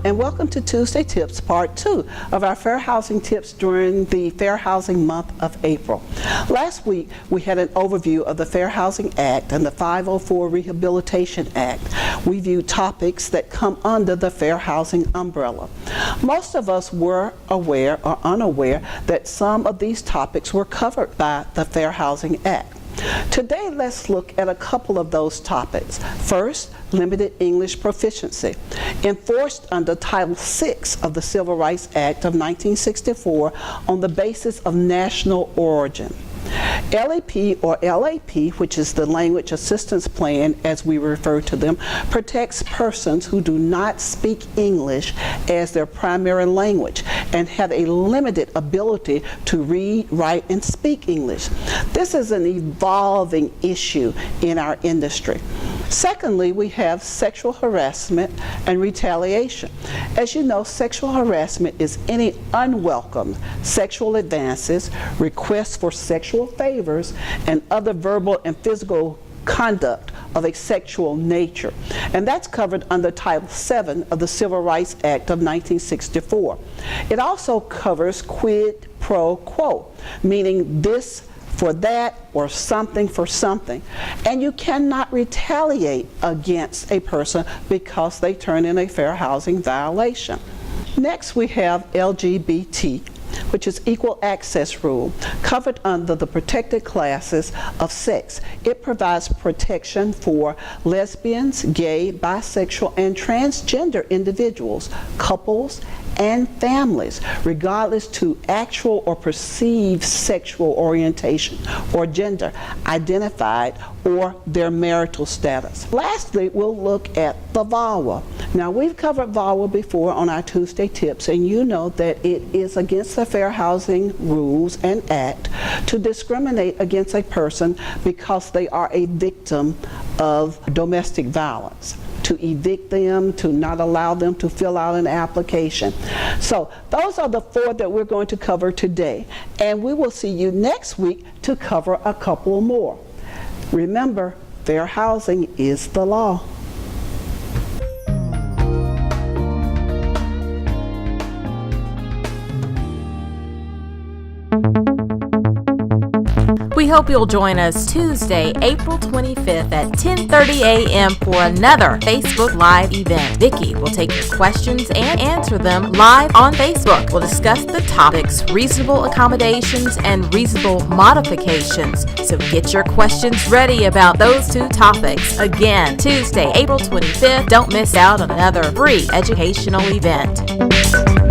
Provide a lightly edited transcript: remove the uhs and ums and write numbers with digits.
and welcome to Tuesday Tips, Part 2 of our Fair Housing Tips during the Fair Housing Month of April. Last week, we had an overview of the Fair Housing Act and the 504 Rehabilitation Act. We viewed topics that come under the Fair Housing umbrella. Most of us were aware or unaware that some of these topics were covered by the Fair Housing Act. Today, let's look at a couple of those topics. First, limited English proficiency, enforced under Title VI of the Civil Rights Act of 1964 on the basis of national origin. LAP or LAP, which is the Language Assistance Plan as we refer to them, protects persons who do not speak English as their primary language and have a limited ability to read, write, and speak English. This is an evolving issue in our industry. Secondly, we have sexual harassment and retaliation. As you know, sexual harassment is any unwelcome sexual advances, requests for sexual favors, and other verbal and physical conduct of a sexual nature. And that's covered under Title VII of the Civil Rights Act of 1964. It also covers quid pro quo, meaning this for that or something for something. And you cannot retaliate against a person because they turn in a fair housing violation. Next, we have LGBT, which is equal access rule, covered under the protected classes of sex. It provides protection for lesbians, gay, bisexual, and transgender individuals, couples, and families, regardless to actual or perceived sexual orientation or gender identified or their marital status. Lastly, we'll look at the VAWA. Now, we've covered VAWA before on our Tuesday Tips, and you know that it is against the Fair Housing Rules and Act to discriminate against a person because they are a victim of domestic violence, to evict them, to not allow them to fill out an application. So those are the 4 that we're going to cover today, and we will see you next week to cover a couple more. Remember, fair housing is the law. We hope you'll join us Tuesday, April 25th at 10:30 a.m. for another Facebook Live event. Vickie will take your questions and answer them live on Facebook. We'll discuss the topics reasonable accommodations and reasonable modifications. So get your questions ready about those 2 topics. Again, Tuesday, April 25th. Don't miss out on another free educational event.